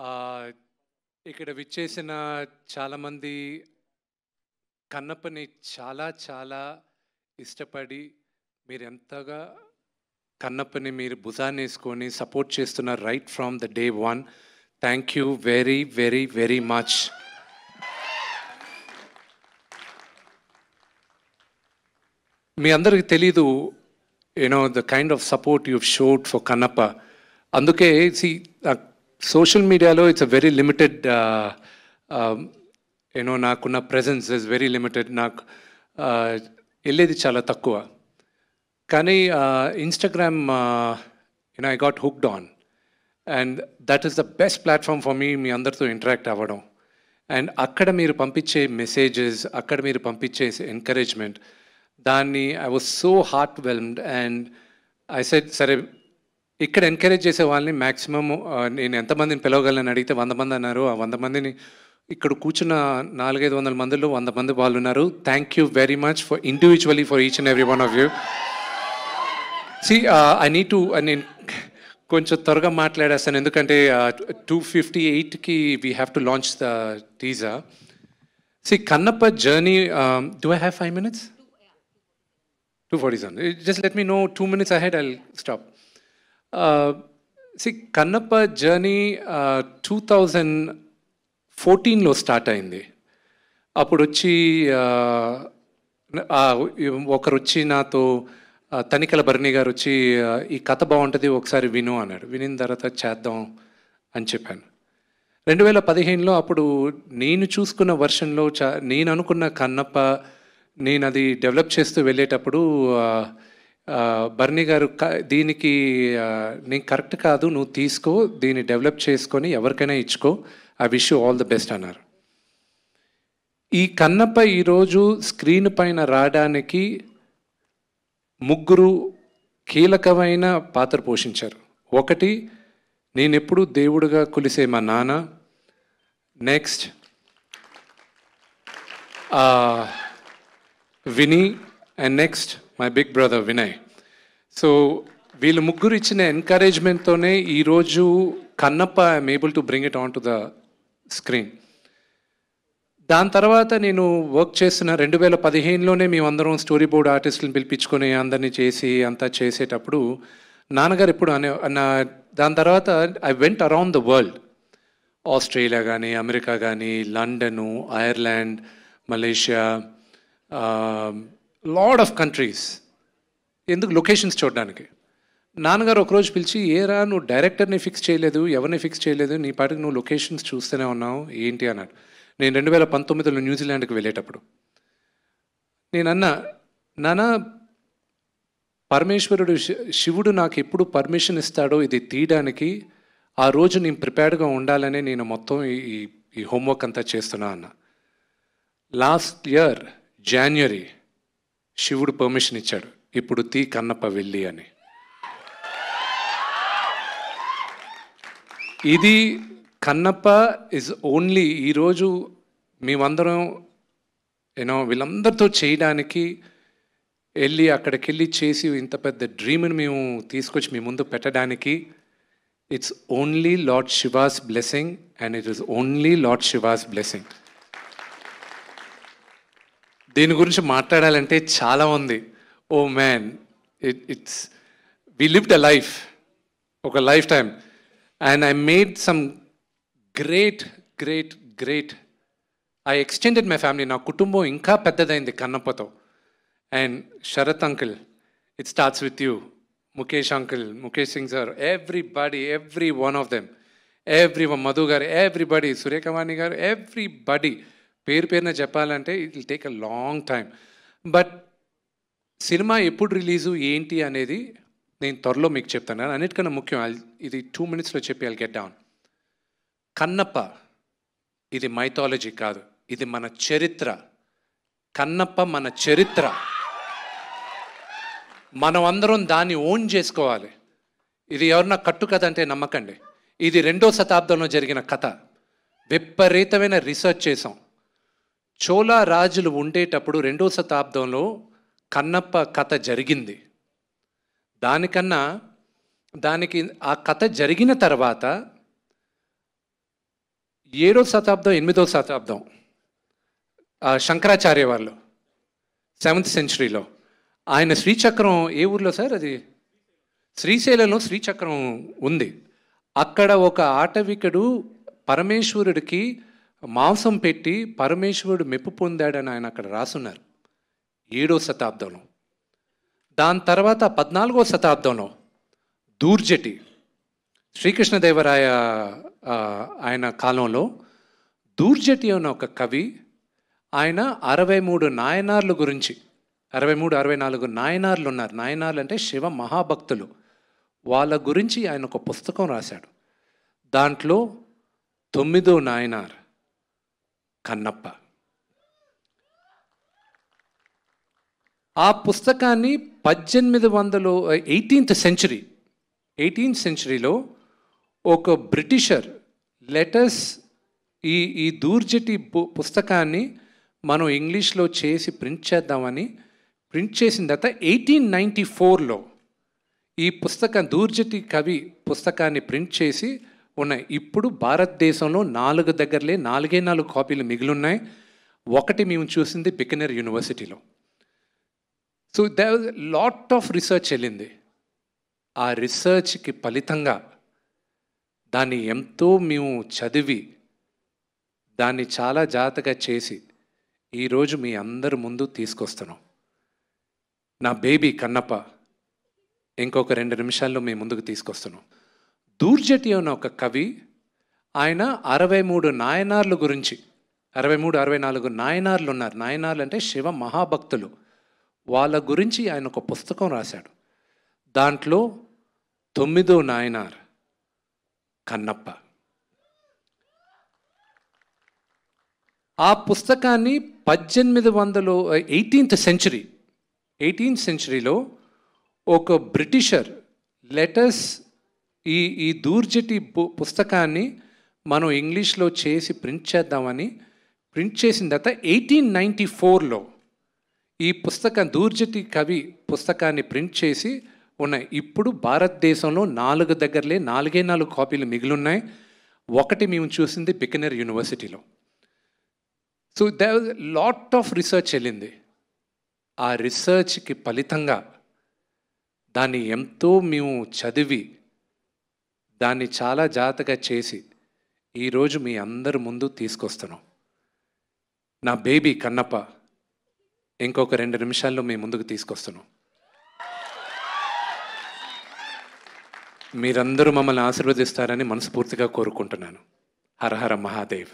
ఆహ్, ఇక్కడ విచ్చేసిన చాలామంది కన్నప్పని చాలా చాలా ఇష్టపడి మీరెంతగా కన్నప్పని మీరు భుజాన్నేసుకొని సపోర్ట్ చేస్తున్నారు right from the day one. Thank you very very very much. మీ అందరికి తెలీదు the kind of support you showed for Kannappa. అందుకే సోషల్ మీడియాలో ఇట్స్ అ వెరీ లిమిటెడ్ నాకున్న ప్రెజెన్స్ ఇస్ వెరీ లిమిటెడ్. నాకు వెళ్ళేది చాలా తక్కువ. కానీ Instagram I got hooked on and that is the best platform for మీ అందరితో ఇంటరాక్ట్ అవ్వడం. అండ్ అక్కడ మీరు పంపించే మెసేజెస్, అక్కడ మీరు పంపించే ఎంకరేజ్మెంట్, దాన్ని I was so heart whelmed. And I said సరే ఇక్కడ ఎంకరేజ్ చేసే వాళ్ళని మ్యాక్సిమమ్ నేను ఎంతమందిని పిలవగలను అడిగితే 100 మంది అన్నారు. ఆ 100 మందిని ఇక్కడ కూర్చున్న 400-500 మందిలో 100 మంది వాళ్ళు ఉన్నారు. Thank you very much for individually for each and every one of you. I need to నేను కొంచెం త్వరగా మాట్లాడేస్తాను ఎందుకంటే 2:58కి we have to launch the teaser. Kannappa journey. Do I have 5 minutes? 2:47. Just let me know 2 minutes ahead, I'll stop. Kannappa journey 2014లో start అయింది. అప్పుడు వచ్చి ఒకరు వచ్చి నాతో తనికల భరణి గారు వచ్చి ఈ కథ బాగుంటుంది ఒకసారి విను అన్నాడు. వినిన తర్వాత చేద్దాం అని చెప్పాను. 2015లో అప్పుడు నేను చూసుకున్న వర్షన్లో నేను అనుకున్న కన్నప్ప నేను అది డెవలప్ చేస్తూ వెళ్ళేటప్పుడు భరణి గారు దీనికి నేను కరెక్ట్ కాదు, నువ్వు తీసుకో, దీన్ని డెవలప్ చేసుకొని ఎవరికైనా ఇచ్చుకో, I wish you all the best అన్నారు. ఈ కన్నప్ప ఈరోజు స్క్రీన్ పైన రావడానికి 3 కీలకమైన పాత్ర పోషించారు. ఒకటి, నేనెప్పుడు దేవుడుగా కొలిసే మా నాన్న. Next Vini. And next my big brother Vinay. So వీళ్ళు 3 ఇచ్చిన ఎంకరేజ్మెంట్తోనే ఈరోజు Kannappa I'm able to bring it on to the screen. దాని తర్వాత నేను వర్క్ చేస్తున్న 2015లోనే మేమందరం స్టోరీ బోర్డ్ ఆర్టిస్టులను పిలిపించుకొని అందరినీ చేసి అంతా చేసేటప్పుడు నాన్నగారు ఎప్పుడు దాని తర్వాత I went around the world. Australia కానీ, అమెరికా కానీ, London, Ireland, Malaysia, lot of countries. ఎందుకు? లొకేషన్స్ చూడడానికి. నాన్నగారు ఒకరోజు పిలిచి, ఏరా నువ్వు డైరెక్టర్ని ఫిక్స్ చేయలేదు, ఎవరిని ఫిక్స్ చేయలేదు, నీ పాటికి నువ్వు లొకేషన్స్ చూస్తూనే ఉన్నావు ఏంటి అన్నాడు. నేను 2019లో న్యూజిలాండ్కి వెళ్ళేటప్పుడు నేను అన్నా, నాన్న పరమేశ్వరుడు శివుడు నాకు ఎప్పుడు పర్మిషన్ ఇస్తాడో ఇది తీయడానికి, ఆ రోజు నేను ప్రిపేర్డ్గా ఉండాలని నేను మొత్తం ఈ హోంవర్క్ అంతా చేస్తున్నా అన్న. లాస్ట్ ఇయర్ జాన్వరి శివుడు పర్మిషన్ ఇచ్చాడు, ఇప్పుడు తీ కన్నప్ప వెళ్ళి అని. ఇది కన్నప్ప ఇస్ ఓన్లీ ఈరోజు మేమందరం వీళ్ళందరితో చేయడానికి వెళ్ళి అక్కడికి వెళ్ళి చేసి ఇంత పెద్ద డ్రీమ్ని మేము తీసుకొచ్చి మీ ముందు పెట్టడానికి it's only Lord Shiva's blessing and it is only Lord Shiva's blessing. దీని గురించి మాట్లాడాలంటే చాలా ఉంది. Oh man, it's we lived a life, ఒక lifetime. And I made some great great great I extended my family. నా కుటుంబం ఇంకా పెద్దదైంది కన్నప్పతో. And Sarath uncle, it starts with you. Mukesh uncle, Mukesh Singh sir, everybody, every one of them, Madhu garu, everybody, Surekha Vani garu, everybody పేరు పేరున చెప్పాలంటే it will take a long time. But cinema ఎప్పుడు release ఏంటి అనేది నేను త్వరలో మీకు చెప్తాను. అన్నిటికన్నా ముఖ్యం, ఇది 2 minutesలో చెప్పి ఐల్ గెట్ డౌన్. కన్నప్ప ఇది మైథాలజీ కాదు, ఇది మన చరిత్ర. కన్నప్ప మన చరిత్ర. మనం అందరం దాన్ని ఓన్ చేసుకోవాలి. ఇది ఎవరన్నా కట్టు కథ అంటే నమ్మకండి. ఇది 2వ శతాబ్దంలో జరిగిన కథ. విపరీతమైన రీసెర్చ్ చేసాం. చోళా రాజులు ఉండేటప్పుడు 2వ శతాబ్దంలో కన్నప్ప కథ జరిగింది. దానికి ఆ కథ జరిగిన తర్వాత 7వ శతాబ్దం 8వ శతాబ్దం శంకరాచార్య వాళ్ళు 7th సెంచరీలో ఆయన శ్రీచక్రం ఏ ఊర్లో సార్ అది? శ్రీశైలంలో శ్రీచక్రం ఉంది. అక్కడ ఒక ఆటవికుడు పరమేశ్వరుడికి మాంసం పెట్టి పరమేశ్వరుడు మెప్పు పొందాడని ఆయన అక్కడ రాసున్నారు 7వ శతాబ్దంలో. దాని తర్వాత 14వ శతాబ్దంలో దూర్జటి శ్రీకృష్ణదేవరాయ ఆయన కాలంలో దూర్జటి అనే ఒక కవి ఆయన 63 నాయనార్ల గురించి 64 నాయనార్లు ఉన్నారు. నాయనార్లు అంటే శివ మహాభక్తులు. వాళ్ళ గురించి ఆయన ఒక పుస్తకం రాశాడు. దాంట్లో 9వ నాయనార్ కన్నప్ప. ఆ పుస్తకాన్ని 18th సెంచరీలో ఒక బ్రిటిషర్ లెటర్స్ ఈ దూర్జటి పుస్తకాన్ని మనం ఇంగ్లీష్లో చేసి ప్రింట్ చేద్దామని ప్రింట్ చేసిన తర్వాత 1894లో ఈ పుస్తకం దూర్జటి కవి పుస్తకాన్ని ప్రింట్ చేసి ఉన్నాయి. ఇప్పుడు భారతదేశంలో 4 కాపీలు మిగిలిన్నాయి. ఒకటి మేము చూసింది బికనర్ యూనివర్సిటీలో. So they was lot of research వెళ్ళింది. ఆ రీసెర్చ్కి ఫలితంగా దాన్ని ఎంతో మేము చదివి దాన్ని చాలా జాగ్రత్తగా చేసి ఈరోజు మీ అందరి ముందు తీసుకొస్తున్నాం. నా బేబీ కన్నప్ప ఇంకొక 2 నిమిషాల్లో మీ ముందుకు తీసుకొస్తున్నాం. దూర్జటి అనే ఒక కవి ఆయన 63 నాయనార్ల గురించి 64 నాయనార్లు ఉన్నారు. నాయనార్లు అంటే శివ మహాభక్తులు. వాళ్ళ గురించి ఆయన ఒక పుస్తకం రాశాడు. దాంట్లో 9వ నాయనార్ కన్నప్ప. ఆ పుస్తకాన్ని 18th సెంచరీలో ఒక బ్రిటిషర్ లెటర్స్ ఈ దూర్జటి పుస్తకాన్ని మనం ఇంగ్లీష్లో చేసి ప్రింట్ చేద్దామని ప్రింట్ చేసిన తర్వాత 1894లో ఈ పుస్తకం దూర్జటి కవి పుస్తకాన్ని ప్రింట్ చేసి ఉన్నాయి. ఇప్పుడు భారతదేశంలో 4 కాపీలు మిగిలిన్నాయి. ఒకటి మేము చూసింది బికనర్ యూనివర్సిటీలో. So they was lot of research వెళ్ళింది. ఆ రీసెర్చ్కి ఫలితంగా దాన్ని ఎంతో మేము చదివి దాన్ని చాలా జాగ్రత్తగా చేసి ఈరోజు మీ అందరి ముందు తీసుకొస్తున్నాం. నా బేబీ కన్నప్ప ఇంకొక 2 నిమిషాల్లో మీ ముందుకు తీసుకొస్తున్నాం. మీరందరూ మమ్మల్ని ఆశీర్వదిస్తారని మనస్ఫూర్తిగా కోరుకుంటున్నాను. హర హర మహాదేవ్.